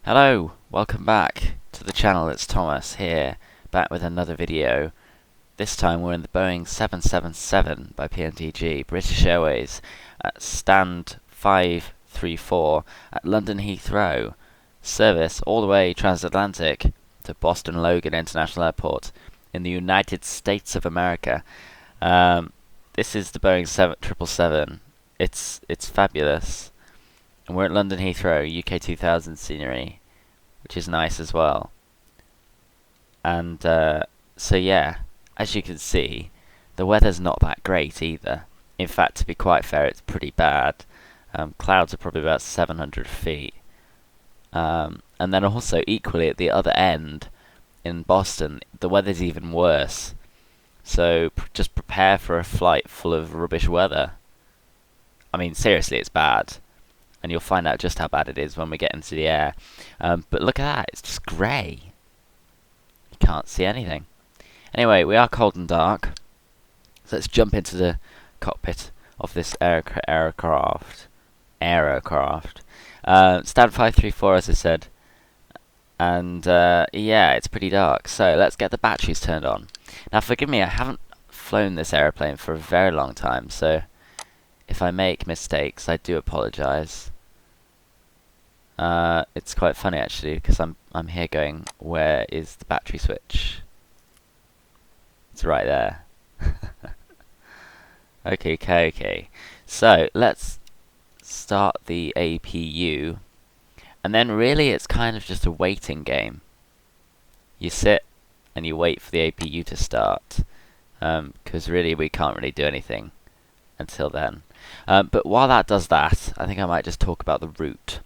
Hello, welcome back to the channel. It's Thomas here, back with another video. This time we're in the Boeing 777 by PNTG, British Airways, at stand 534 at London Heathrow. Service all the way transatlantic to Boston Logan International Airport in the United States of America. This is the Boeing 777. It's fabulous. And we're at London Heathrow, UK 2000 scenery, which is nice as well. And so yeah, as you can see, the weather's not that great either. In fact, to be quite fair, it's pretty bad. Clouds are probably about 700 feet. And then also, equally at the other end, in Boston, the weather's even worse. So just prepare for a flight full of rubbish weather. I mean, seriously, it's bad. And you'll find out just how bad it is when we get into the air. But look at that, it's just grey. You can't see anything. Anyway, we are cold and dark. So let's jump into the cockpit of this aerocraft. Stand 534, as I said. And yeah, it's pretty dark. So let's get the batteries turned on. Now forgive me, I haven't flown this aeroplane for a very long time, so if I make mistakes, I do apologise. It's quite funny actually, because I'm here going, where is the battery switch? It's right there. Okay. So let's start the APU, and then really it's kind of just a waiting game. You sit and you wait for the APU to start, because really we can't really do anything until then. But while that does that, I think I might just talk about the route.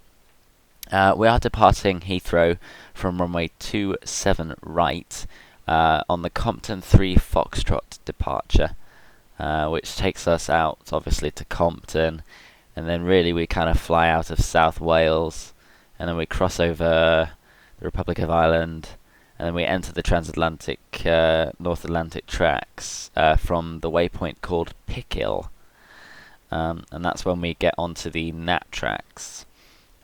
We are departing Heathrow from runway 27 right on the Compton 3 Foxtrot departure, which takes us out obviously to Compton, and then really we kind of fly out of South Wales, and then we cross over the Republic of Ireland, and then we enter the transatlantic North Atlantic tracks from the waypoint called Pickhill. And that's when we get onto the NAT tracks,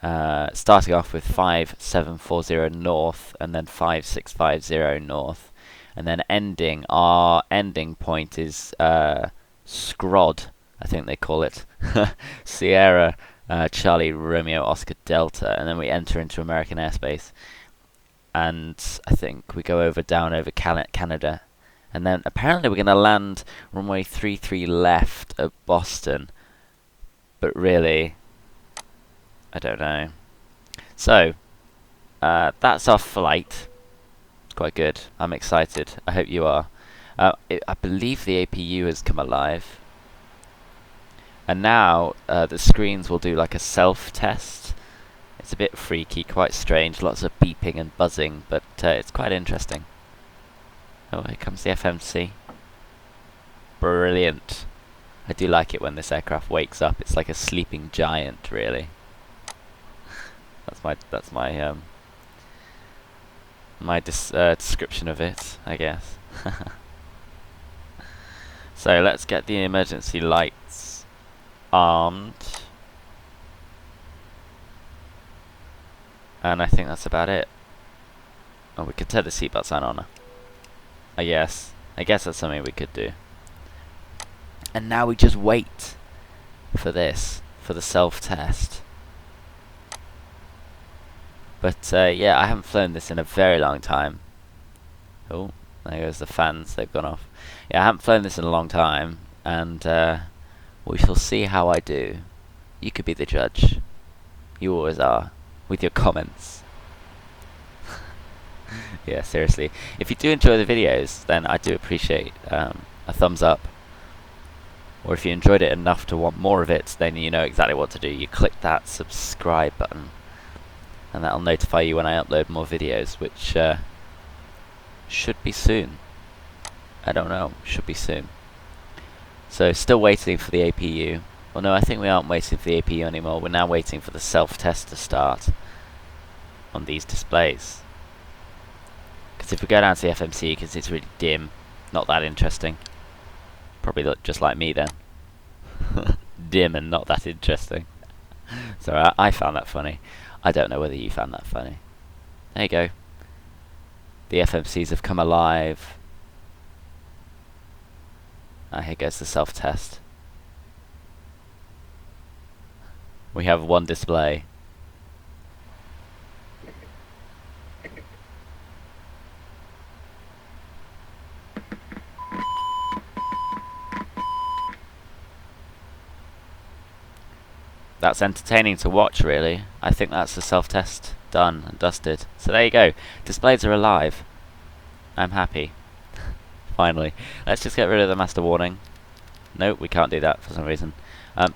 starting off with 5740 north and then 5650 north, and then our ending point is Scrod, I think they call it, Sierra Charlie Romeo Oscar Delta, and then we enter into American airspace, and I think we go down over Canada. And then apparently we're going to land runway 33 left at Boston. But really, I don't know. So, that's our flight. It's quite good. I'm excited. I hope you are. I believe the APU has come alive. And now the screens will do like a self-test. It's a bit freaky, quite strange. Lots of beeping and buzzing, but it's quite interesting. Oh, here comes the FMC. Brilliant. I do like it when this aircraft wakes up. It's like a sleeping giant, really. That's my description of it, I guess. So let's get the emergency lights armed. And I think that's about it. Oh, we could turn the seatbelt sign on. I guess that's something we could do. And now we just wait for this, for the self-test. But yeah, I haven't flown this in a very long time. Oh, there goes the fans, they've gone off. Yeah, I haven't flown this in a long time, and we shall see how I do. You could be the judge. You always are, with your comments. Yeah, seriously. If you do enjoy the videos, then I do appreciate a thumbs up. Or if you enjoyed it enough to want more of it, then you know exactly what to do. You click that subscribe button, and that'll notify you when I upload more videos, which should be soon. I don't know, should be soon. So still waiting for the APU. Well, no, I think we aren't waiting for the APU anymore. We're now waiting for the self-test to start on these displays. Because if we go down to the FMC, because it's really dim, not that interesting. Probably look just like me then. Dim and not that interesting. So I found that funny. I don't know whether you found that funny. There you go. The FMCs have come alive. Here goes the self-test. We have one display. That's entertaining to watch, really. I think that's the self-test done and dusted. So there you go. Displays are alive. I'm happy. Finally. Let's just get rid of the master warning. Nope, we can't do that for some reason.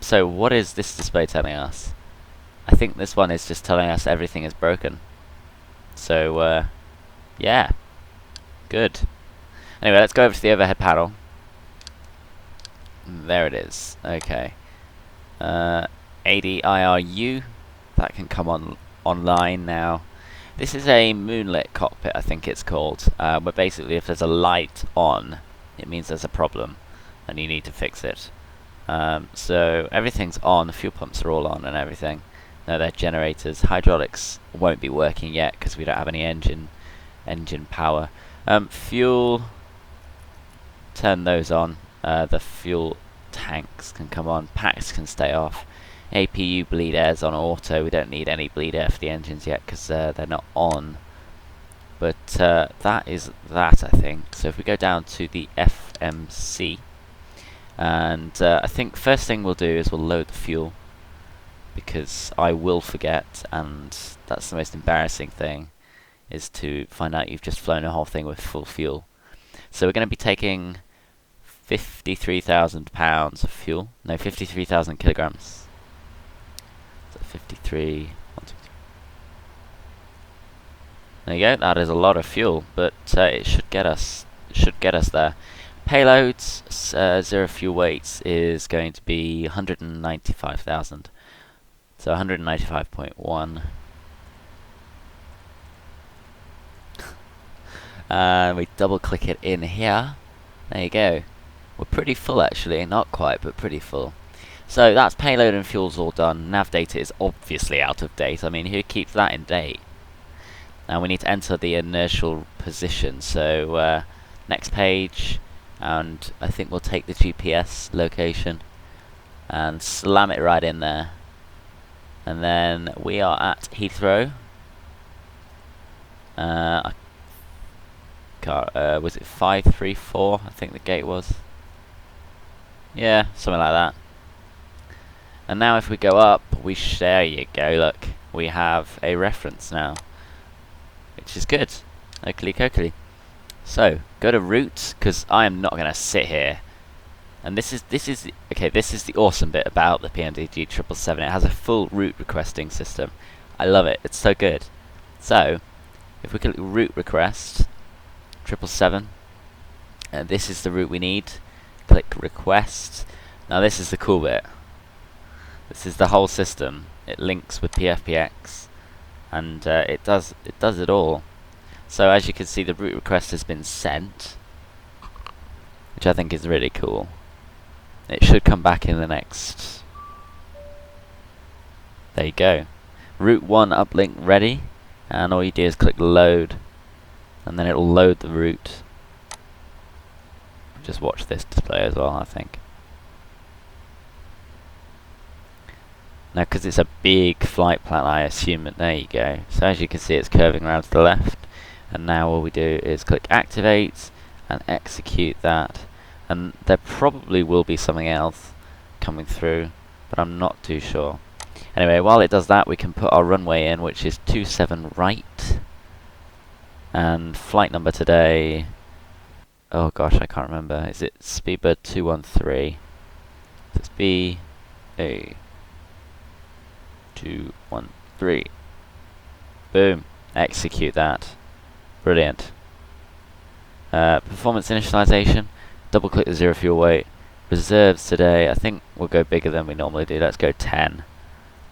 So what is this display telling us? I think this one is just telling us everything is broken. So, yeah. Good. Anyway, let's go over to the overhead panel. There it is. Okay. ADIRU. That can come online now. This is a moonlit cockpit, I think it's called. Where basically if there's a light on, it means there's a problem and you need to fix it. So everything's on, the fuel pumps are all on and everything. No, they're generators. Hydraulics won't be working yet because we don't have any engine power. Fuel, turn those on. The fuel tanks can come on, packs can stay off. APU bleed air's on auto. We don't need any bleed air for the engines yet because they're not on. But that is that, I think. So if we go down to the FMC, and I think first thing we'll do is we'll load the fuel, because I will forget, and that's the most embarrassing thing, is to find out you've just flown a whole thing with full fuel. So we're going to be taking 53,000 pounds of fuel. No, 53,000 kilograms. 53, 1, 2, 3. There you go. That is a lot of fuel, but it should get us. There. Payloads, zero fuel weights is going to be 195,000. So 195.1. And we double click it in here. There you go. We're pretty full actually, not quite, but pretty full. So that's payload and fuels all done. Nav data is obviously out of date. I mean, who keeps that in date? Now we need to enter the inertial position. So next page, and I think we'll take the GPS location and slam it right in there. And then we are at Heathrow. Was it 534? I think the gate was. Yeah, something like that. And now if we go up, there you go, look. We have a reference now, which is good. Oakley coakley. So, go to route, because I am not going to sit here. And this is the awesome bit about the PMDG 777. It has a full route requesting system. I love it. It's so good. So, if we click route request 777, and this is the route we need. Click request. Now this is the cool bit. This is the whole system. It links with PFPX, and it does it all. So as you can see, the route request has been sent, which I think is really cool. It should come back in the next. There you go. Route 1 uplink ready, and all you do is click load, and then it will load the route. Just watch this display as well, I think. Now, because it's a big flight plan, I assume that there you go. So as you can see, it's curving around to the left, and now all we do is click activate and execute that. And there probably will be something else coming through, but I'm not too sure. Anyway, while it does that, we can put our runway in, which is 27 right. And flight number today, oh gosh, I can't remember. Is it Speedbird 213? It's BA213. Boom. Execute that. Brilliant. Performance initialization. Double click the zero fuel weight. Reserves today, I think we'll go bigger than we normally do. Let's go 10.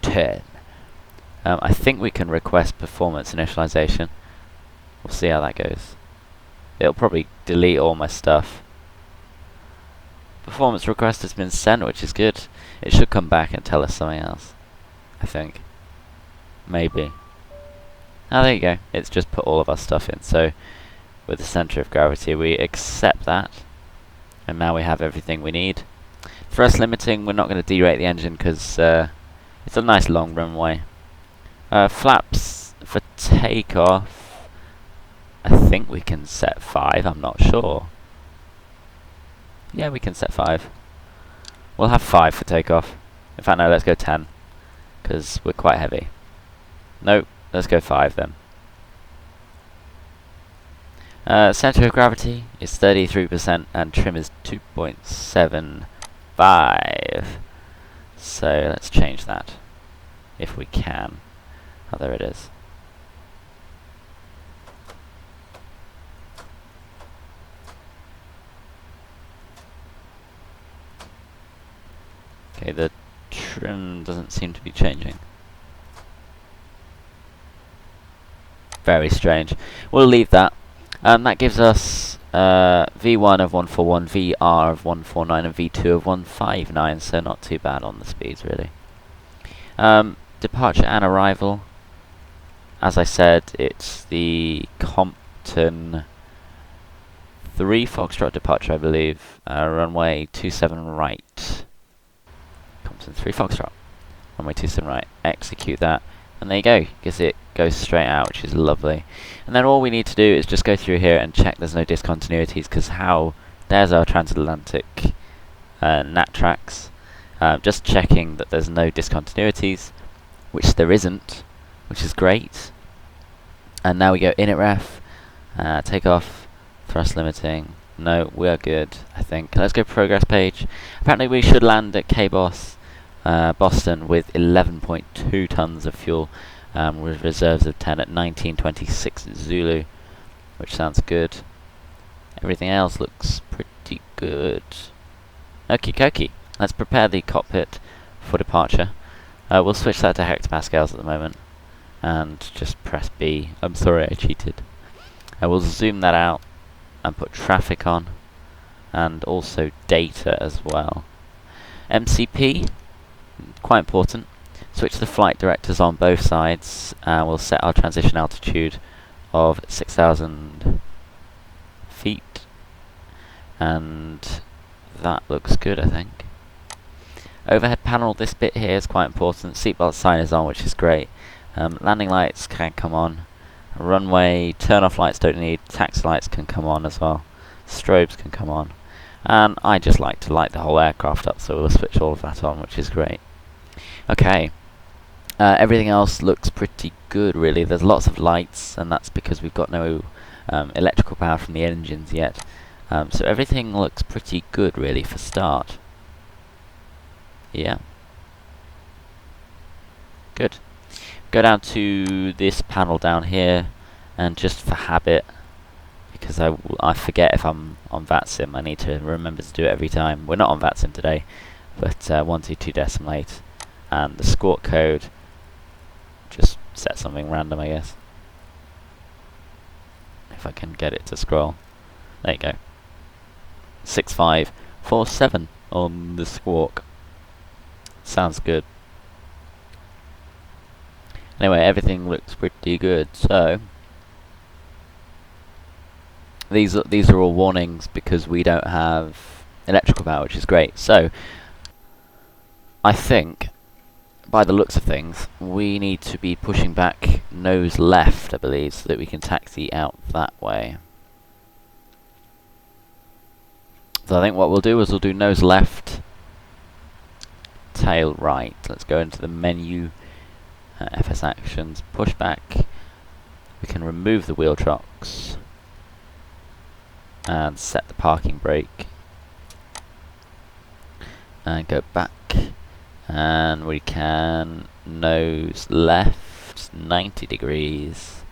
10. I think we can request performance initialization. We'll see how that goes. It'll probably delete all my stuff. Performance request has been sent, which is good. It should come back and tell us something else, I think. Maybe. Oh, there you go. It's just put all of our stuff in. So with the center of gravity, we accept that. And now we have everything we need. Thrust limiting, we're not going to derate the engine because it's a nice long runway. Flaps for takeoff, I think we can set 5, I'm not sure. Yeah, we can set 5. We'll have 5 for takeoff. In fact, no, let's go 10, because we're quite heavy. No, let's go 5 then. Center of gravity is 33% and trim is 2.75. So let's change that, if we can. Oh, there it is. Okay, the trim doesn't seem to be changing. Very strange. We'll leave that. That gives us V1 of 141, VR of 149, and V2 of 159, so not too bad on the speeds, really. Departure and arrival. As I said, it's the Compton 3 Foxtrot departure, I believe. Runway 27 right. Compton 3 Foxtrot. Runway 27 right. Execute that. And there you go, because it goes straight out, which is lovely. And then all we need to do is just go through here and check there's no discontinuities, because there's our transatlantic nat tracks. Just checking that there's no discontinuities, which there isn't, which is great. And now we go init ref, takeoff, thrust limiting. No, we're good, I think. Let's go progress page. Apparently we should land at KBOS Boston with 11.2 tons of fuel, with reserves of 10 at 1926 Zulu, which sounds good. Everything else looks pretty good. Okie dokie. Let's prepare the cockpit for departure. We'll switch that to hectopascals at the moment, and just press B. I'm sorry, I cheated. I will zoom that out and put traffic on, and also data as well. MCP, quite important. Switch the flight directors on both sides, and we'll set our transition altitude of 6,000 feet, and that looks good, I think. Overhead panel, this bit here is quite important. Seatbelt sign is on, which is great. Landing lights can come on. Runway turn-off lights don't need. Taxi lights can come on as well. Strobes can come on. And I just like to light the whole aircraft up, so we'll switch all of that on, which is great. Okay. Everything else looks pretty good, really. There's lots of lights, and that's because we've got no electrical power from the engines yet. So everything looks pretty good, really, for start. Yeah. Good. Go down to this panel down here, and just for habit, because I forget if I'm on VATSIM, I need to remember to do it every time. We're not on VATSIM today, but 122.8, and the squawk code, just set something random, I guess. If I can get it to scroll. There you go. 6547 on the squawk. Sounds good. Anyway, everything looks pretty good. So these are all warnings because we don't have electrical power, which is great. So I think, by the looks of things, we need to be pushing back nose left, I believe, so that we can taxi out that way. So I think what we'll do is we'll do nose left, tail right. Let's go into the menu, FS actions, pushback. We can remove the wheel chocks and set the parking brake, and go back, and we can nose left 90 degrees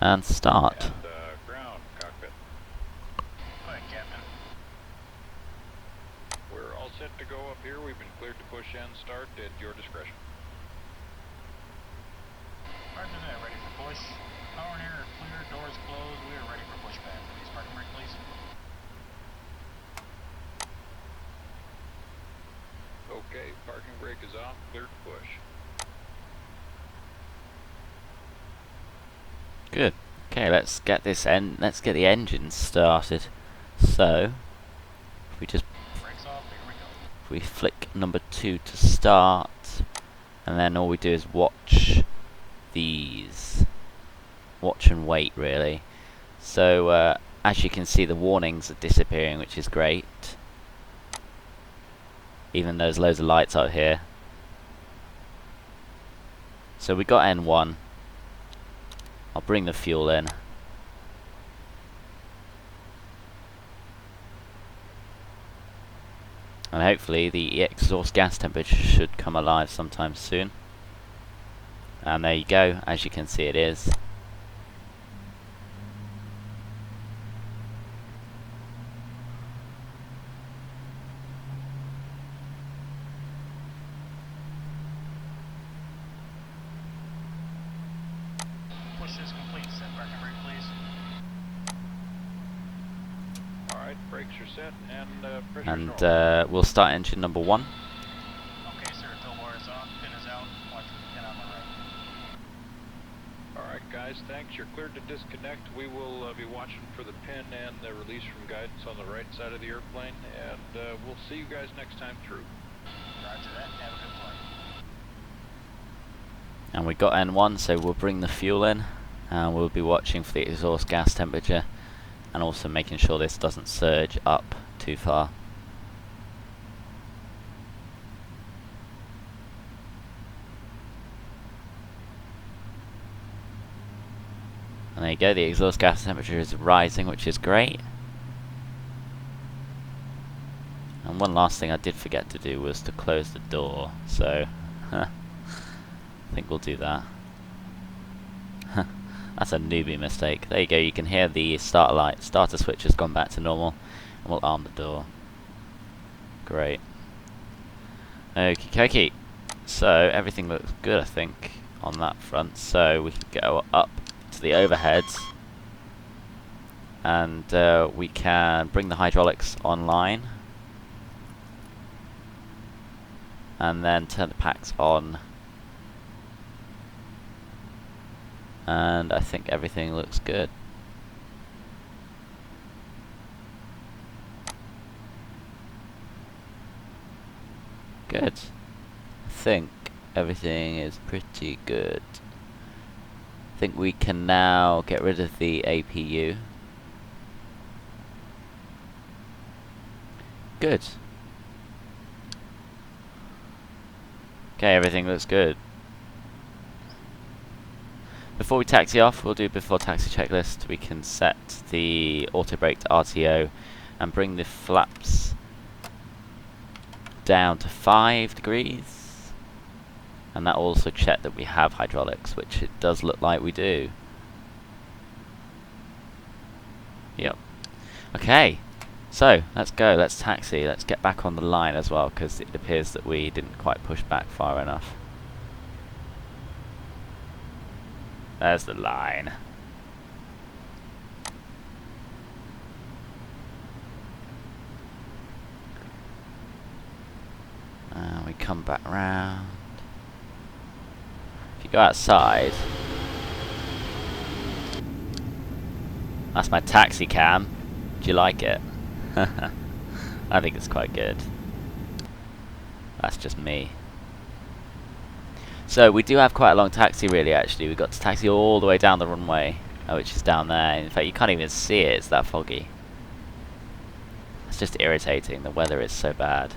and start. And, ground, cockpit. Hi, Captain. We're all set to go up here. We've been cleared to push and start at your discretion. Pardon me, ready for push. Power and air are clear, doors closed. We are ready for pushback. Please parking brake, please. Okay, parking brake is off, cleared to push. Good. Okay, let's get the engine started. So, if we just Brakes off, here we go. if we flick number 2 to start, and then all we do is watch these. Watch and wait, really. So, as you can see, the warnings are disappearing, which is great. Even though there's loads of lights out here. So we got N1. I'll bring the fuel in. And hopefully the exhaust gas temperature should come alive sometime soon. And there you go, as you can see it is. Push is complete. Set parking brake, please. Alright, brakes are set and pressure's And normal. we'll start engine number 1. Okay, sir. Tow bar is off. Pin is out. Watch for the pin on the right. Alright guys, thanks. You're cleared to disconnect. We will be watching for the pin and the release from guidance on the right side of the airplane, and we'll see you guys next time through. Roger that. Have a good flight. And we got N1, so we'll bring the fuel in. And we'll be watching for the exhaust gas temperature. And also making sure this doesn't surge up too far. And there you go, the exhaust gas temperature is rising, which is great. And one last thing I did forget to do was to close the door, so I think we'll do that. That's a newbie mistake. There you go, you can hear the starter switch has gone back to normal, and we'll arm the door. Great. Okie dokie. So everything looks good, I think, on that front. So we can go up to the overheads, and we can bring the hydraulics online, and then turn the packs on. And I think everything looks good. Good. I think everything is pretty good. I think we can now get rid of the APU. Good. Okay, everything looks good. Before we taxi off, we'll do before taxi checklist. We can set the auto brake to RTO and bring the flaps down to 5 degrees. And that will also check that we have hydraulics, which it does look like we do. Yep. Okay, so let's go, let's taxi, let's get back on the line as well, because it appears that we didn't quite push back far enough. There's the line. And we come back round. If you go outside, that's my taxi cam. Do you like it? I think it's quite good. That's just me. So we do have quite a long taxi, really. Actually, we got to taxi all the way down the runway, which is down there. In fact, you can't even see it; it's that foggy. It's just irritating. The weather is so bad.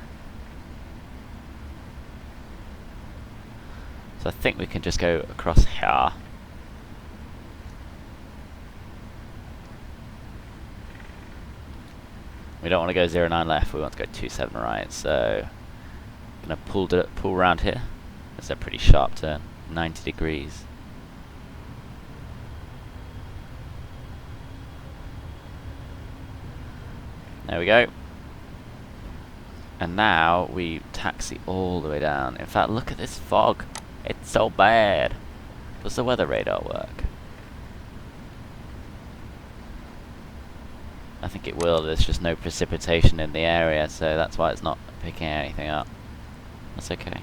So I think we can just go across here. We don't want to go 09 left. We want to go 27 right. So I'm gonna pull around here. It's a pretty sharp turn, 90 degrees. There we go. And now we taxi all the way down. In fact, look at this fog. It's so bad. Does the weather radar work? I think it will. There's just no precipitation in the area, so that's why it's not picking anything up. That's okay.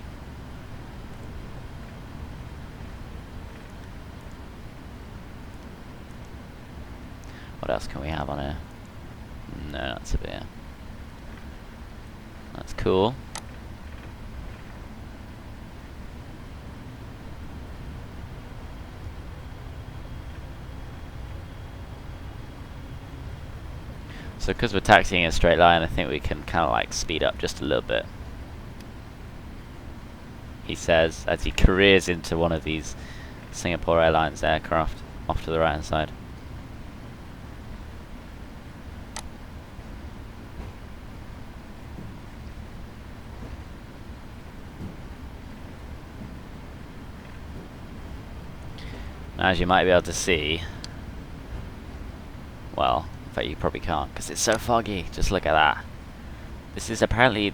What else can we have on here? No, not severe. That's cool. So because we're taxiing in a straight line, I think we can kind of like speed up just a little bit. He says as he careers into one of these Singapore Airlines aircraft off to the right hand side. Now, as you might be able to see, well, in fact you probably can't because it's so foggy. Just look at that. This is apparently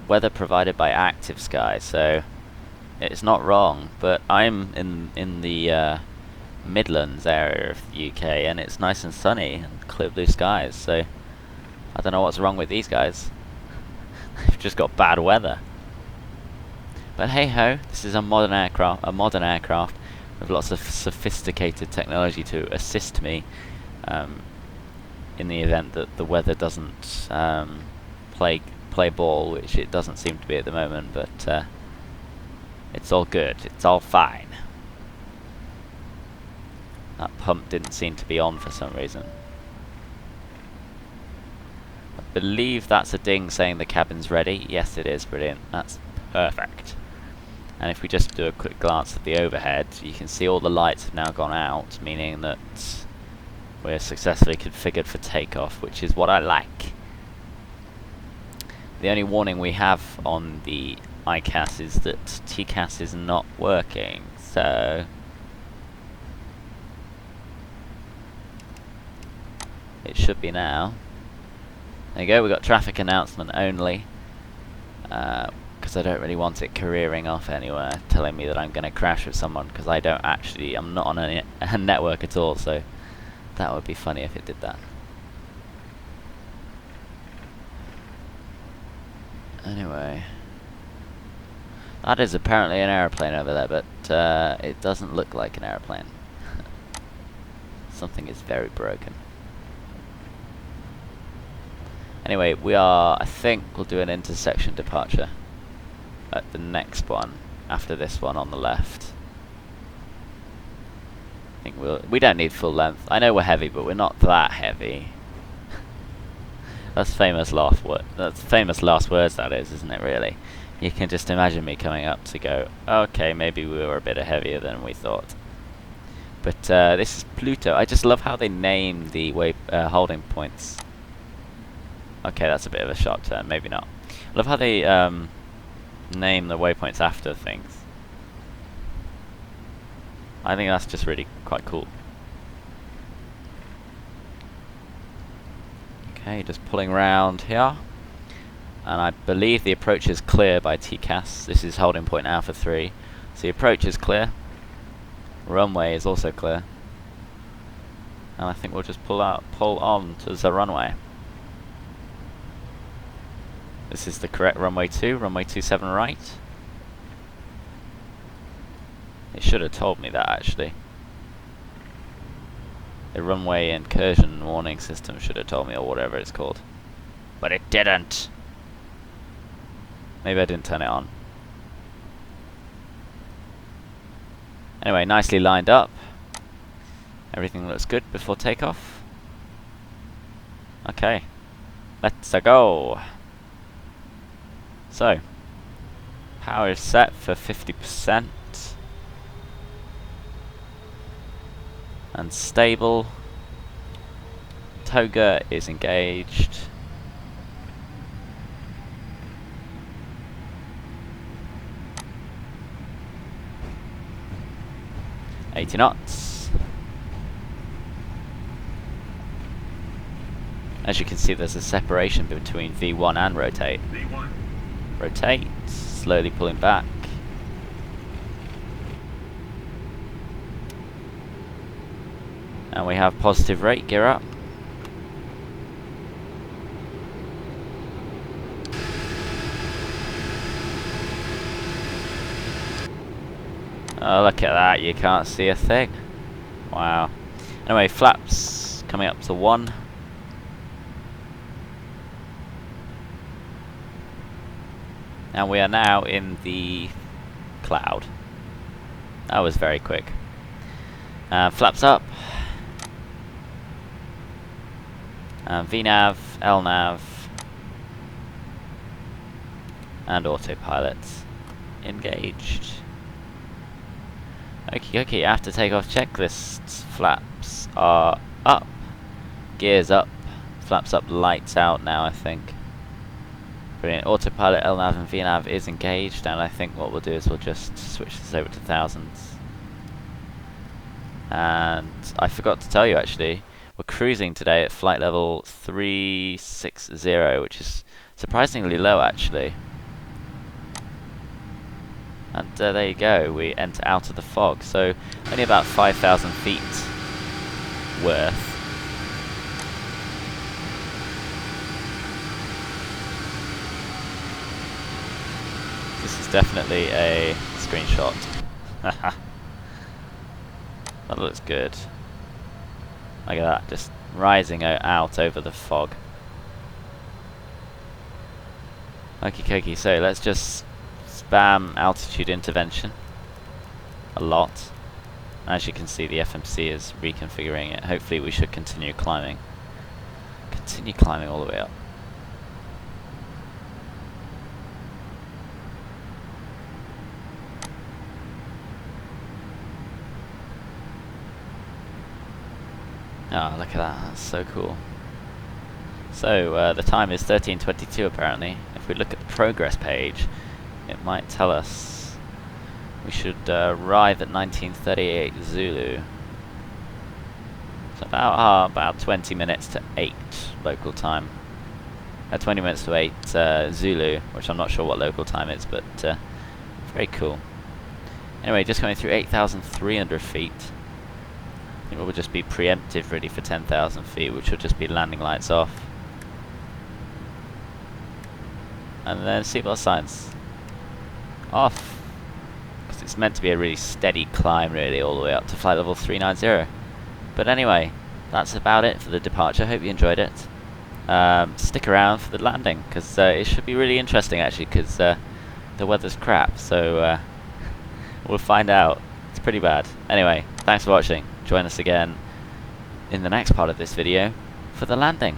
weather provided by Active Sky, so it's not wrong. But I'm in the Midlands area of the UK, and it's nice and sunny and clear blue skies. So I don't know what's wrong with these guys. They've just got bad weather. But hey ho, this is a modern aircraft with lots of sophisticated technology to assist me in the event that the weather doesn't play ball, which it doesn't seem to be at the moment, but it's all good, it's all fine. That pump didn't seem to be on for some reason. I believe that's a ding saying the cabin's ready. Yes, it is. Brilliant. That's perfect. And if we just do a quick glance at the overhead, you can see all the lights have now gone out, meaning that we're successfully configured for takeoff, which is what I like. The only warning we have on the ICAS is that TCAS is not working, so it should be now. There you go, we've got traffic announcement only, because I don't really want it careering off anywhere, telling me that I'm going to crash with someone, because I'm not on a network at all, so that would be funny if it did that. Anyway, that is apparently an aeroplane over there, but it doesn't look like an aeroplane. Something is very broken. Anyway, I think we'll do an intersection departure at the next one, after this one on the left. I think we don't need full length. I know we're heavy, but we're not that heavy. That's famous last words, that is, isn't it, really? You can just imagine me coming up to go, okay, maybe we were a bit heavier than we thought. But this is Pluto. I just love how they name the holding points. Okay, that's a bit of a sharp turn, maybe not. I love how they name the waypoints after things. I think that's just really quite cool. Okay, just pulling round here. And I believe the approach is clear by TCAS. This is holding point Alpha 3. So the approach is clear. Runway is also clear. And I think we'll just pull on to the runway. This is the correct runway 2, runway 27 right. It should have told me that, actually. The runway incursion warning system should have told me, or whatever it's called. But it didn't! Maybe I didn't turn it on. Anyway, nicely lined up. Everything looks good before takeoff. Okay, let's go! So, power is set for 50%. And stable. Toga is engaged. $80 knots. As you can see, there's a separation between V1 and rotate. V1. Rotate, slowly pulling back. And we have positive rate, gear up. Oh, look at that, you can't see a thing. Wow. Anyway, flaps coming up to 1. And we are now in the cloud. That was very quick. Flaps up. VNav, LNav, and autopilot engaged. Okie dokie, after takeoff checklists, flaps are up, gears up, flaps up, lights out now I think. Brilliant, autopilot, LNav and VNav is engaged, and I think what we'll do is we'll just switch this over to thousands. And I forgot to tell you actually, we're cruising today at flight level 360, which is surprisingly low actually. And there you go, we enter out of the fog, so only about 5,000 feet worth. This is definitely a screenshot. That looks good. Look at that, just rising out over the fog. Okie dokie, so let's just spam altitude intervention a lot. As you can see, the FMC is reconfiguring it. Hopefully we should continue climbing. Continue climbing all the way up. Oh, look at that, that's so cool. So, the time is 13:22 apparently. If we look at the progress page, it might tell us we should arrive at 1938 Zulu. So about 20 minutes to 8 local time. 20 minutes to 8 Zulu, which I'm not sure what local time is, but very cool. Anyway, just going through 8,300 feet. I think we'll just be preemptive really for 10,000 feet, which will just be landing lights off. And then seatbelt signs off, because it's meant to be a really steady climb really all the way up to flight level 390. But anyway, that's about it for the departure. Hope you enjoyed it. Stick around for the landing, because it should be really interesting actually, because the weather's crap, so we'll find out. It's pretty bad. Anyway, thanks for watching. Join us again in the next part of this video for the landing.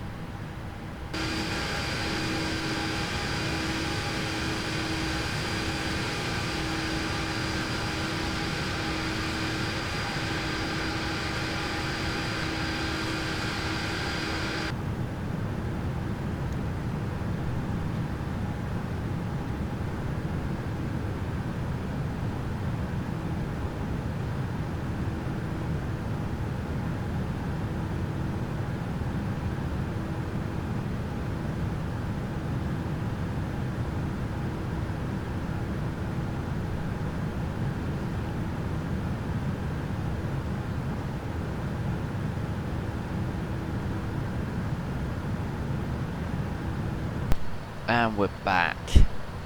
And we're back.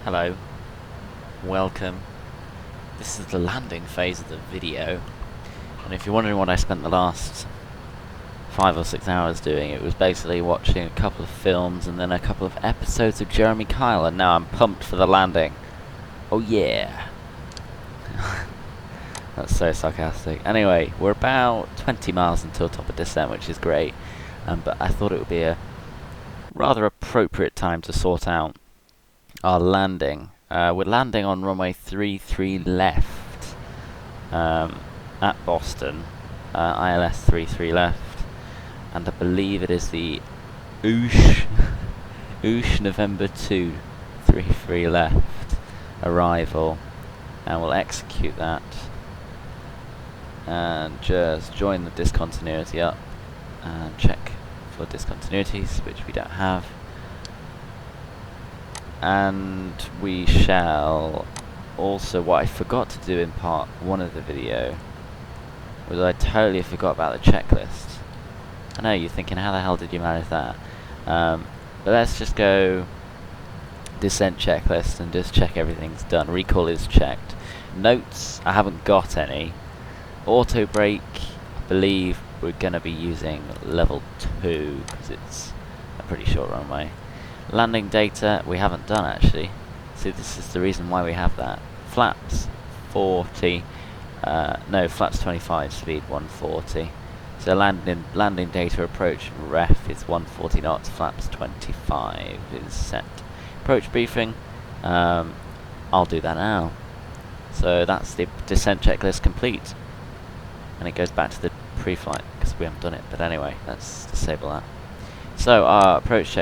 Hello. Welcome. This is the landing phase of the video. And if you're wondering what I spent the last 5 or 6 hours doing, it was basically watching a couple of films and then a couple of episodes of Jeremy Kyle, and now I'm pumped for the landing. Oh yeah. That's so sarcastic. Anyway, we're about 20 miles until top of descent, which is great. But I thought it would be a rather appropriate time to sort out our landing. We're landing on runway 33 left at Boston, ILS 33 left, and I believe it is the Oosh November 2 33 left arrival, and we'll execute that and just join the discontinuity up and check for discontinuities, which we don't have. And we shall also, what I forgot to do in part 1 of the video was I totally forgot about the checklist. I know you're thinking, how the hell did you manage that? But let's just go descent checklist and just check everything's done. Recall is checked. Notes, I haven't got any. Auto brake, I believe we're going to be using level 2 because it's a pretty short runway. Landing data, we haven't done actually. See, this is the reason why we have that. Flaps 40, no, flaps 25, speed 140. So landing data approach ref is 140 knots, flaps 25 is set. Approach briefing, I'll do that now. So that's the descent checklist complete. And it goes back to the pre-flight because we haven't done it. But anyway, let's disable that. So our approach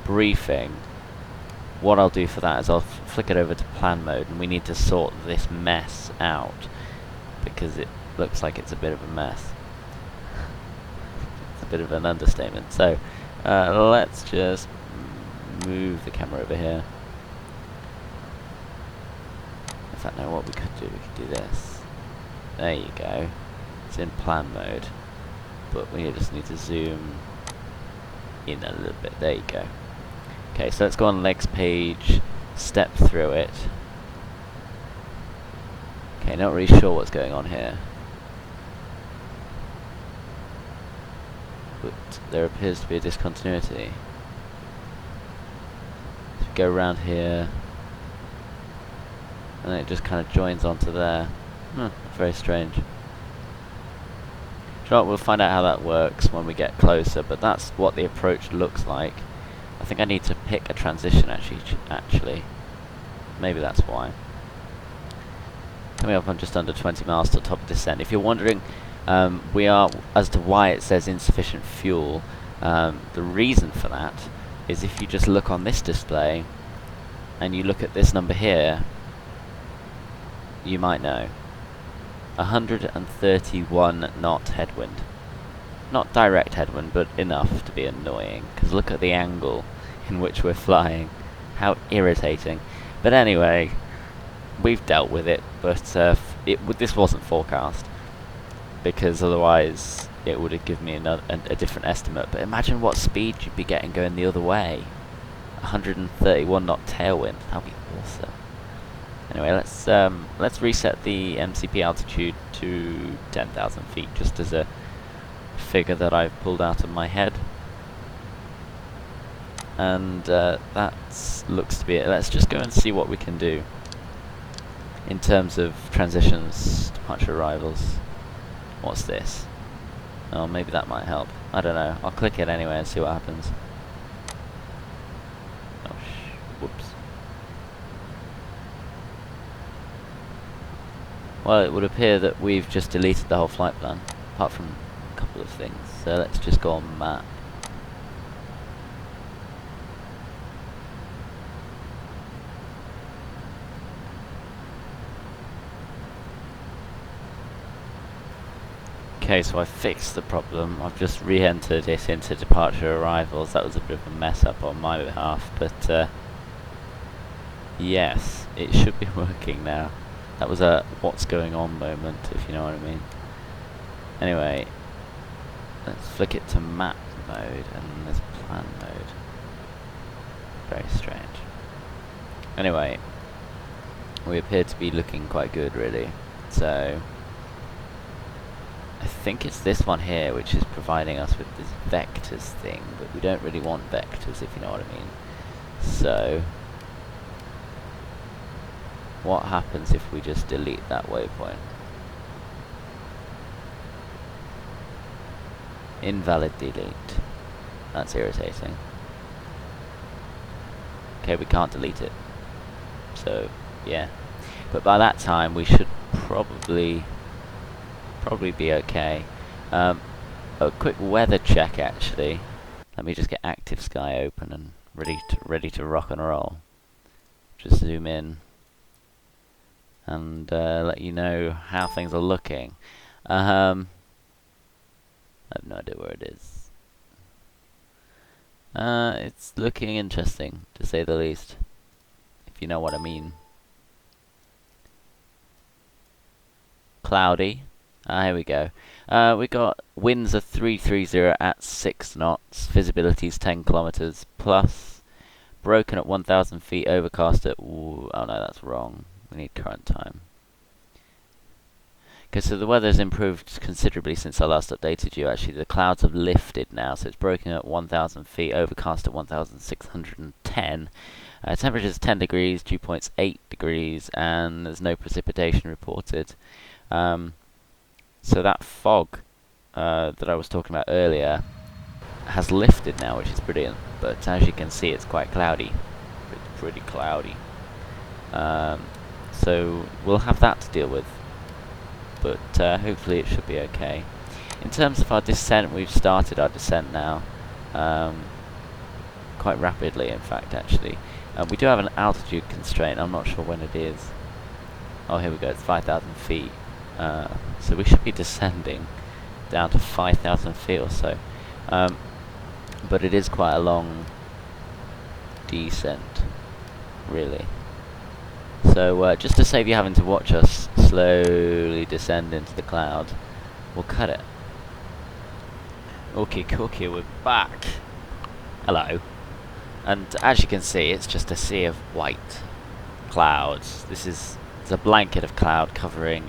briefing. What I'll do for that is I'll flick it over to plan mode, and we need to sort this mess out because it looks like it's a bit of a mess. It's a bit of an understatement. So let's just move the camera over here. In fact, no, what we could do this. There you go. It's in plan mode, but we just need to zoom in a little bit. There you go. Okay, so let's go on legs page, step through it. Okay, not really sure what's going on here, but there appears to be a discontinuity. So we go around here, and then it just kind of joins onto there. Very strange. Sure, we'll find out how that works when we get closer, but that's what the approach looks like. I think I need to pick a transition actually. Maybe that's why. Coming up on just under 20 miles to top of descent. If you're wondering, we are, as to why it says insufficient fuel, the reason for that is if you just look on this display and you look at this number here, you might know. 131 knot headwind. Not direct headwind, but enough to be annoying, because look at the angle in which we're flying. How irritating. But anyway, we've dealt with it, but this wasn't forecast, because otherwise it would have given me a different estimate. But imagine what speed you'd be getting going the other way. 131 knot tailwind. That would be awesome. Anyway, let's reset the MCP altitude to 10,000 feet, just as a figure that I've pulled out of my head. And that looks to be it. Let's just go and see what we can do in terms of transitions, departure arrivals. What's this? Oh, maybe that might help. I don't know. I'll click it anyway and see what happens. Oh, whoops. Well, it would appear that we've just deleted the whole flight plan, apart from a couple of things. So let's just go on map. Okay, so I fixed the problem. I've just re-entered it into departure arrivals. That was a bit of a mess up on my behalf, but yes, it should be working now. That was a what's going on moment, if you know what I mean. Anyway, let's flick it to map mode, and there's plan mode. Very strange. Anyway, we appear to be looking quite good, really. So I think it's this one here which is providing us with this vectors thing, but we don't really want vectors, if you know what I mean. So what happens if we just delete that waypoint? Invalid delete. That's irritating. Okay, we can't delete it. So, yeah. But by that time, we should probably be okay. A quick weather check, actually. Let me just get Active Sky open and ready to rock and roll. Just zoom in and let you know how things are looking. I have no idea where it is. It's looking interesting, to say the least, if you know what I mean. Cloudy. Here we go. We got winds of 330 at 6 knots. Visibility is 10 kilometers plus. Broken at 1,000 feet. Overcast at... oh no, that's wrong. We need current time. Okay, so the weather's improved considerably since I last updated you. Actually, the clouds have lifted now, so it's broken at 1,000 feet, overcast at 1,610. Temperature's 10 degrees, dew point's 8 degrees, and there's no precipitation reported. So that fog that I was talking about earlier has lifted now, which is brilliant. But as you can see, it's quite cloudy. It's pretty cloudy. So we'll have that to deal with. But hopefully it should be okay. In terms of our descent, we've started our descent now. Quite rapidly, in fact, actually. We do have an altitude constraint. I'm not sure when it is. Oh, here we go. It's 5,000 feet. So we should be descending down to 5,000 feet or so. But it is quite a long descent, really. So just to save you having to watch us slowly descend into the cloud, we'll cut it. Okay, cookie, we're back. Hello. And as you can see, it's just a sea of white clouds. It's a blanket of cloud covering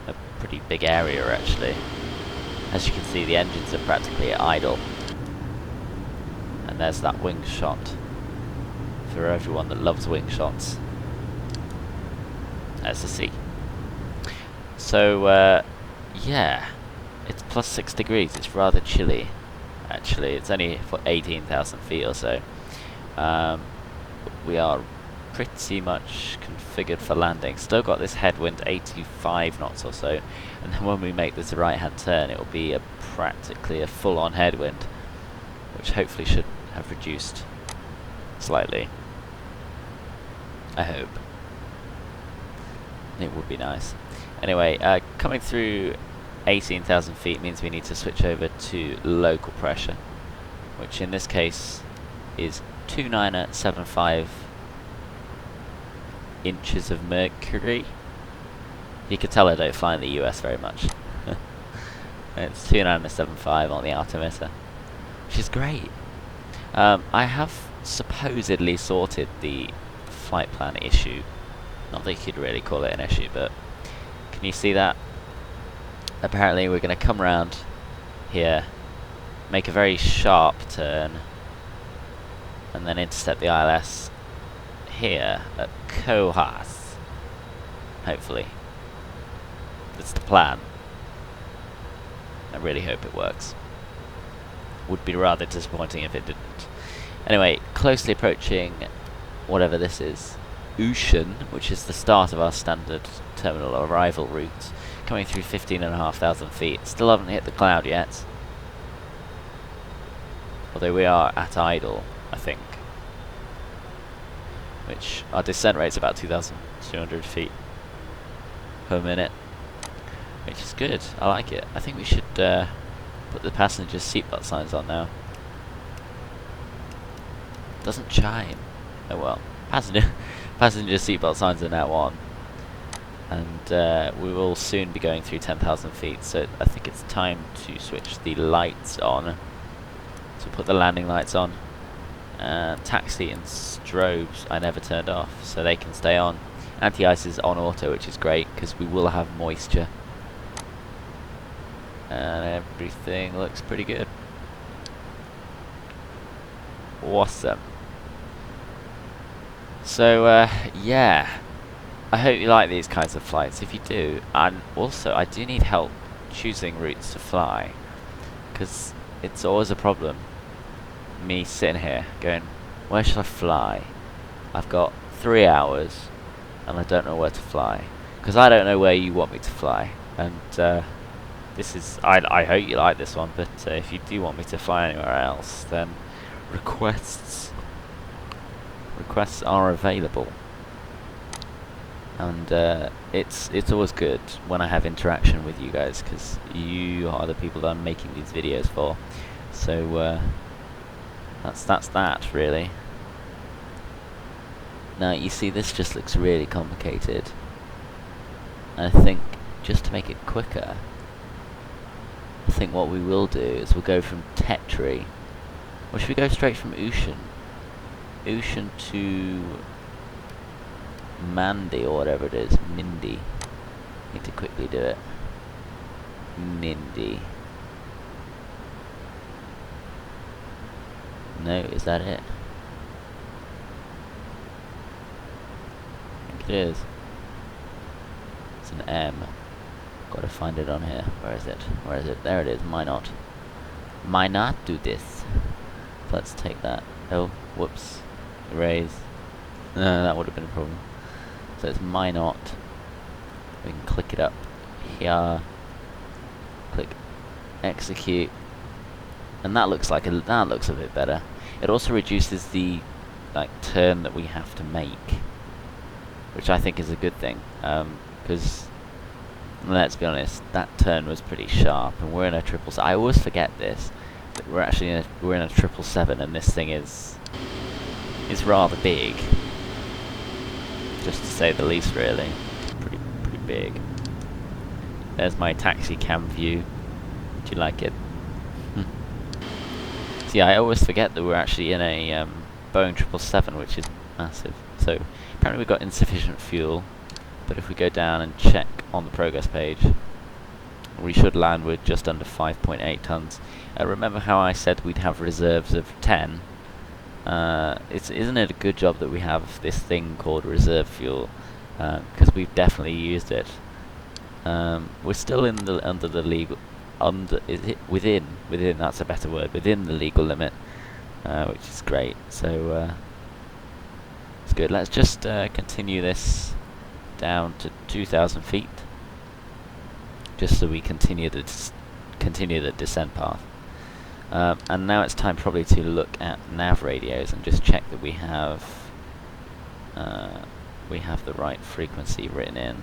a pretty big area, actually. As you can see, the engines are practically idle. And there's that wing shot. For everyone that loves wing shots. There's the sea. So, yeah. It's plus 6 degrees. It's rather chilly, actually. It's only for 18,000 feet or so. We are pretty much configured for landing. Still got this headwind 85 knots or so. And then when we make this right-hand turn, it will be practically a full-on headwind. Which hopefully should have reduced slightly. I hope. It would be nice. Anyway, coming through 18,000 feet means we need to switch over to local pressure, which in this case is 2975 inches of mercury. You can tell I don't fly in the US very much. It's 2975 on the altimeter, which is great. I have supposedly sorted the flight plan issue. Not that you could really call it an issue, but can you see that? Apparently we're going to come around here, make a very sharp turn, and then intercept the ILS here at KBOS. Hopefully. That's the plan. I really hope it works. Would be rather disappointing if it didn't. Anyway, closely approaching whatever this is, Ocean, which is the start of our standard terminal arrival route, coming through 15,500 feet. Still haven't hit the cloud yet, although we are at idle, I think, which our descent rate's about 2,200 feet per minute, which is good. I like it. I think we should put the passenger seatbelt signs on now. Doesn't chime. Oh well. Passenger seatbelt signs are now on. And we will soon be going through 10,000 feet, so I think it's time to switch the lights on. So put the landing lights on. Taxi and strobes I never turned off, so they can stay on. Anti-ice is on auto, which is great, because we will have moisture. And everything looks pretty good. Awesome. So, yeah. I hope you like these kinds of flights. If you do, and also I do need help choosing routes to fly, because it's always a problem. Me sitting here going, where should I fly? I've got 3 hours and I don't know where to fly, because I don't know where you want me to fly. And this is, I hope you like this one, but if you do want me to fly anywhere else, then requests are available. And it's always good when I have interaction with you guys, because you are the people that I'm making these videos for. So that's that really. Now you see, this just looks really complicated. And I think just to make it quicker, I think what we will do is we'll go from Tetri, or should we go straight from Ocean to Mandy or whatever it is. Mindy. Need to quickly do it. Mindy. No, is that it? I think it is. It's an M. Gotta find it on here. Where is it? Where is it? There it is. Why not? Why not do this? Let's take that. Oh, whoops. Erase. That would have been a problem. So it's why not. We can click it up here. Click execute. And that looks like that looks a bit better. It also reduces the turn that we have to make, which I think is a good thing. Because let's be honest, that turn was pretty sharp, and we're in a 777. I always forget this. That we're actually in a 777, and this thing is rather big, just to say the least. Really, pretty big. There's my taxi cam view. Do you like it? So yeah, I always forget that we're actually in a Boeing 777, which is massive. So apparently we've got insufficient fuel, but if we go down and check on the progress page, we should land with just under 5.8 tons. Remember how I said we'd have reserves of 10? Isn't it a good job that we have this thing called reserve fuel? Because we've definitely used it. We're still under the legal. Is it within? That's a better word. Within the legal limit, which is great. So it's good. Let's just continue this down to 2,000 feet, just so we continue the descent path. And now it's time probably to look at nav radios and just check that we have the right frequency written in.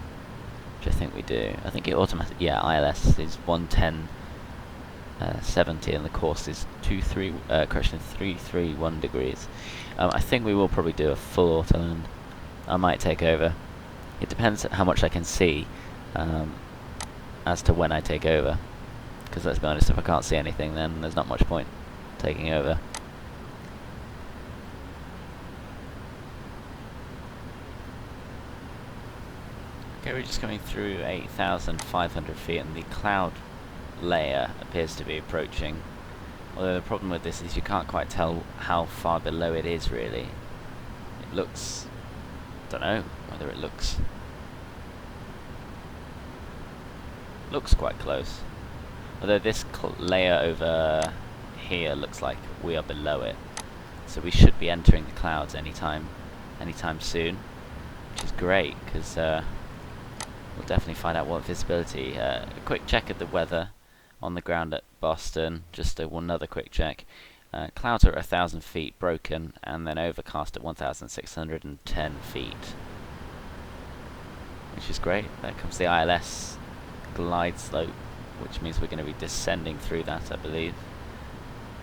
I think we do. I think it automatically. Yeah, ILS is 110.70, and the course is 331 degrees. I think we will probably do a full auto land. I might take over. It depends how much I can see as to when I take over. Because let's be honest, if I can't see anything, then there's not much point taking over. Okay, we're just coming through 8,500 feet, and the cloud layer appears to be approaching. Although the problem with this is you can't quite tell how far below it is, really. It looks... don't know whether it looks quite close. Although this layer over here looks like we are below it. So we should be entering the clouds anytime soon, which is great, because we'll definitely find out what visibility. A quick check of the weather on the ground at Boston. Just another quick check. Clouds are at 1,000 feet, broken, and then overcast at 1,610 feet, which is great. There comes the ILS glide slope, which means we're going to be descending through that, I believe.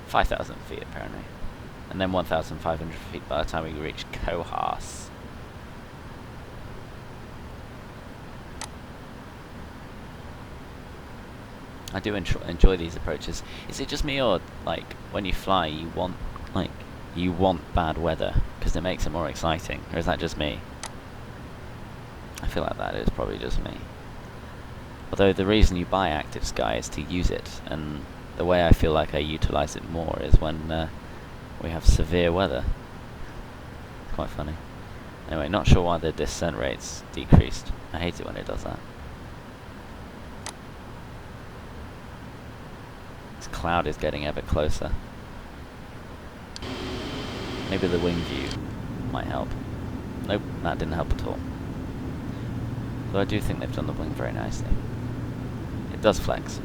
5,000 feet apparently, and then 1,500 feet by the time we reach Cohas. I do enjoy these approaches. Is it just me, or like when you fly you want bad weather because it makes it more exciting, or is that just me? I feel like that is probably just me. Although the reason you buy Active Sky is to use it, and the way I feel like I utilize it more is when we have severe weather. It's quite funny. Anyway, not sure why the descent rate's decreased. I hate it when it does that. Cloud is getting ever closer. Maybe the wing view might help. Nope, that didn't help at all. Though I do think they've done the wing very nicely. It does flex.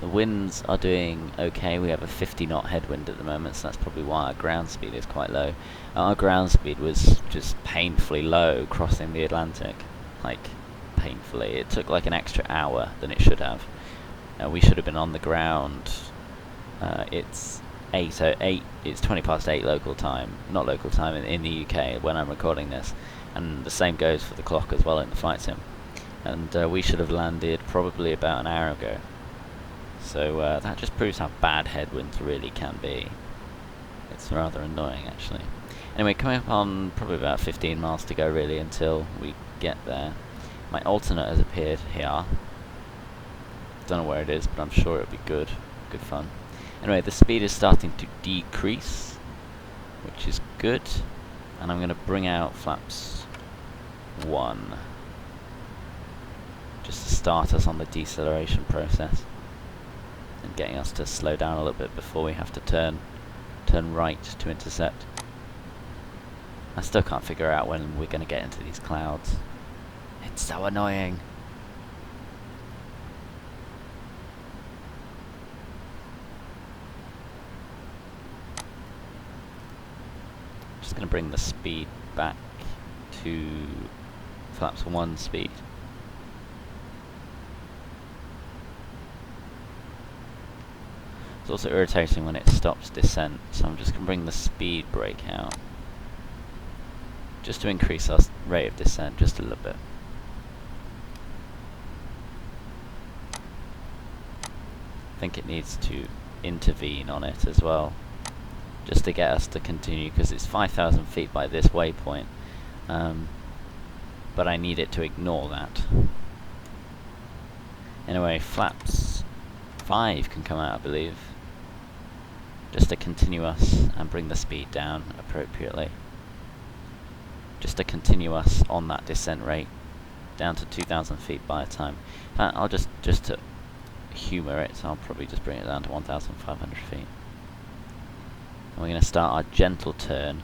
The winds are doing okay. We have a 50 knot headwind at the moment, so that's probably why our ground speed is quite low. Our ground speed was just painfully low crossing the Atlantic. Like, painfully. It took like an extra hour than it should have. We should have been on the ground. It's 8. It's 20 past 8 local time, not local time in the UK when I'm recording this, and the same goes for the clock as well in the flight sim. And we should have landed probably about an hour ago. So that just proves how bad headwinds really can be. It's rather annoying, actually. Anyway, coming up on probably about 15 miles to go really until we get there. My alternate has appeared here. Don't know where it is, but I'm sure it'll be good. Good fun. Anyway, the speed is starting to decrease, which is good. And I'm going to bring out flaps 1. Just to start us on the deceleration process. And getting us to slow down a little bit before we have to turn right to intercept. I still can't figure out when we're going to get into these clouds. It's so annoying. Just going to bring the speed back to flaps 1 speed. It's also irritating when it stops descent, so I'm just going to bring the speed brake out. Just to increase our rate of descent just a little bit. I think it needs to intervene on it as well, just to get us to continue, because it's 5,000 feet by this waypoint, but I need it to ignore that. Anyway, flaps 5 can come out, I believe, just to continue us and bring the speed down appropriately. Just to continue us on that descent rate down to 2,000 feet by a time. In fact, I'll just to humour it, so I'll probably just bring it down to 1,500 feet. And we're going to start our gentle turn.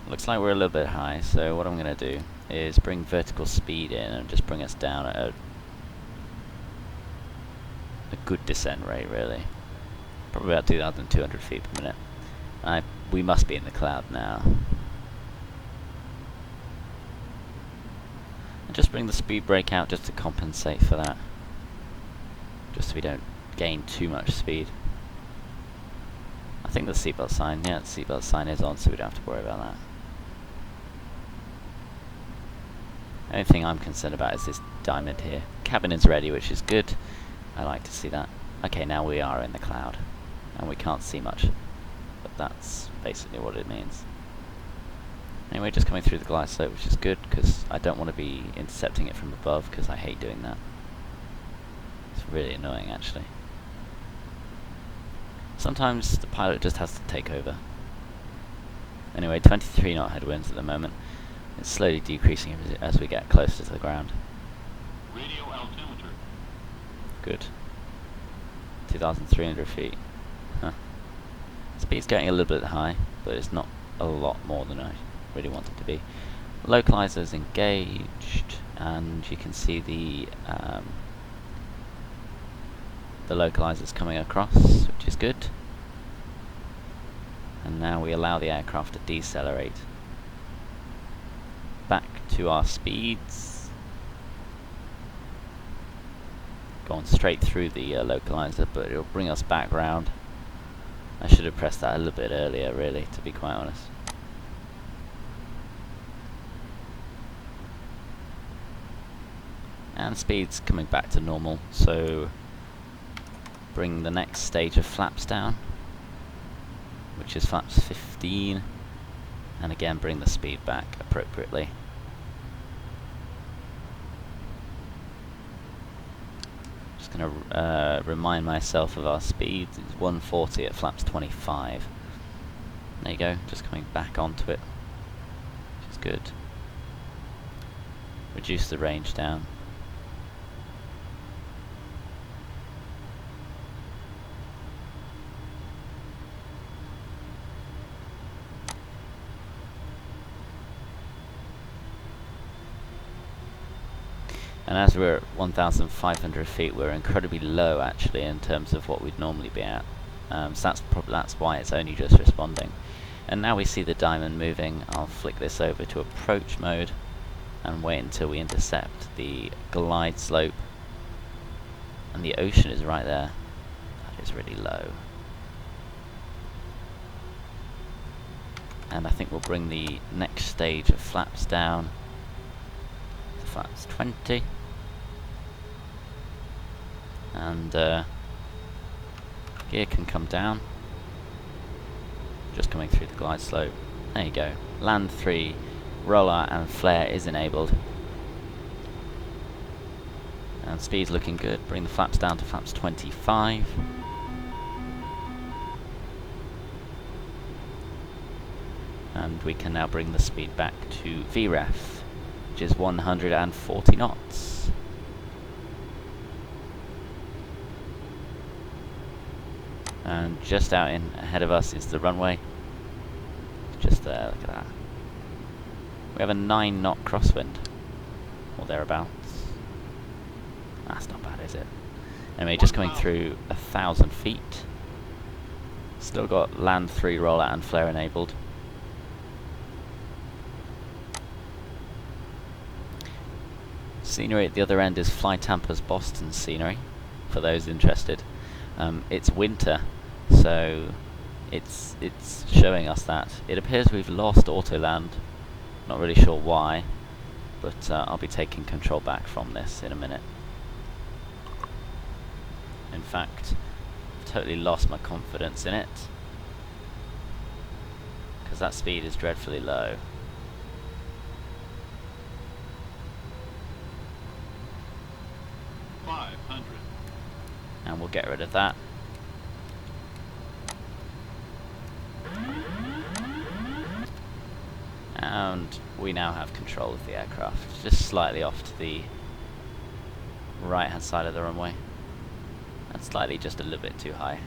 Looks like we're a little bit high, so what I'm going to do is bring vertical speed in and just bring us down at a good descent rate, really. Probably about 2,200 feet per minute. We must be in the cloud now. And just bring the speed brake out just to compensate for that. Just so we don't gain too much speed. I think the seatbelt sign, yeah, the seatbelt sign is on, so we don't have to worry about that. The only thing I'm concerned about is this diamond here. Cabin is ready, which is good. I like to see that. Okay, now we are in the cloud, and we can't see much, but that's basically what it means. Anyway, just coming through the glide slope, which is good, because I don't want to be intercepting it from above, because I hate doing that. It's really annoying, actually. Sometimes the pilot just has to take over. Anyway, 23 knot headwinds at the moment. It's slowly decreasing as we get closer to the ground. Radio altimeter. Good. 2,300 feet. Huh. Speed's getting a little bit high, but it's not a lot more than I really want it to be. Localizer's engaged, and you can see the localizer's coming across, which is good. And now we allow the aircraft to decelerate back to our speeds. Going straight through the localizer, but it'll bring us back round. I should have pressed that a little bit earlier, really, to be quite honest. And speed's coming back to normal, so bring the next stage of flaps down, which is flaps 15, and again bring the speed back appropriately. Just going to remind myself of our speed. It's 140 at flaps 25. There you go, just coming back onto it, which is good. Reduce the range down. And as we're at 1,500 feet, we're incredibly low actually in terms of what we'd normally be at. So that's why it's only just responding. And now we see the diamond moving. I'll flick this over to approach mode and wait until we intercept the glide slope. And the ocean is right there. That is really low. And I think we'll bring the next stage of flaps down. flaps 20. And gear can come down. Just coming through the glide slope. There you go. Land 3, roller and flare is enabled. And speed's looking good. Bring the flaps down to flaps 25. And we can now bring the speed back to VREF, which is 140 knots. And just out in ahead of us is the runway. Just there, look at that. We have a 9 knot crosswind, or thereabouts. That's not bad, is it? Anyway, just coming through 1,000 feet. Still got land 3 roller and flare enabled. Scenery at the other end is Fly Tampa's Boston scenery, for those interested. It's winter, so it's showing us that. It appears we've lost autoland, not really sure why, but I'll be taking control back from this in a minute. In fact, I've totally lost my confidence in it, because that speed is dreadfully low. And we'll get rid of that. And we now have control of the aircraft, just slightly off to the right hand side of the runway. And slightly just a little bit too high.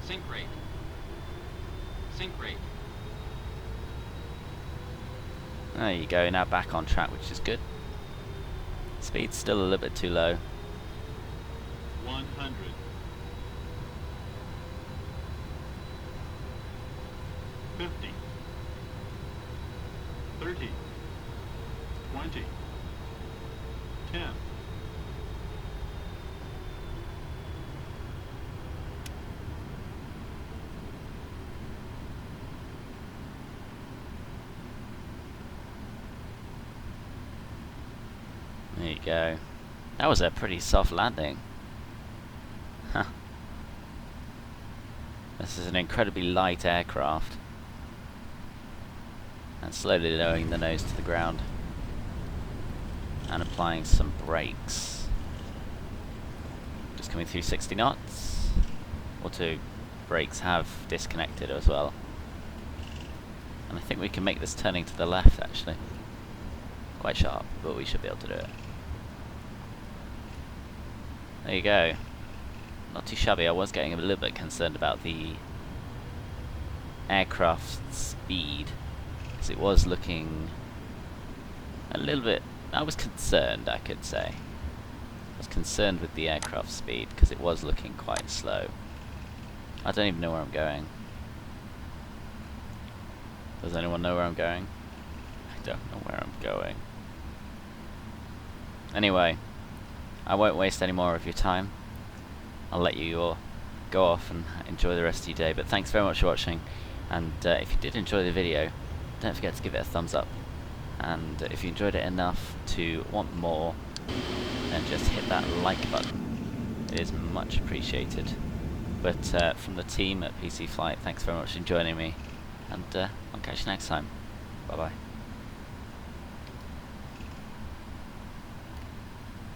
Sync rate. Sync rate. There you go, now back on track, which is good. Speed's still a little bit too low. 100. 50. 30. 20. 10. There you go. That was a pretty soft landing. Huh. This is an incredibly light aircraft. And slowly lowering the nose to the ground. And applying some brakes. Just coming through 60 knots. Auto brakes have disconnected as well. And I think we can make this turning to the left actually. Quite sharp, but we should be able to do it. There you go. Not too shabby. I was getting a little bit concerned about the aircraft's speed, because it was looking a little bit... I was concerned, I could say. I was concerned with the aircraft speed, because it was looking quite slow. I don't even know where I'm going. Does anyone know where I'm going? I don't know where I'm going. Anyway, I won't waste any more of your time. I'll let you all go off and enjoy the rest of your day, but thanks very much for watching, and if you did enjoy the video, don't forget to give it a thumbs up, and if you enjoyed it enough to want more, then just hit that like button. It is much appreciated. But from the team at PC Flight, thanks very much for joining me, and I'll catch you next time. Bye bye.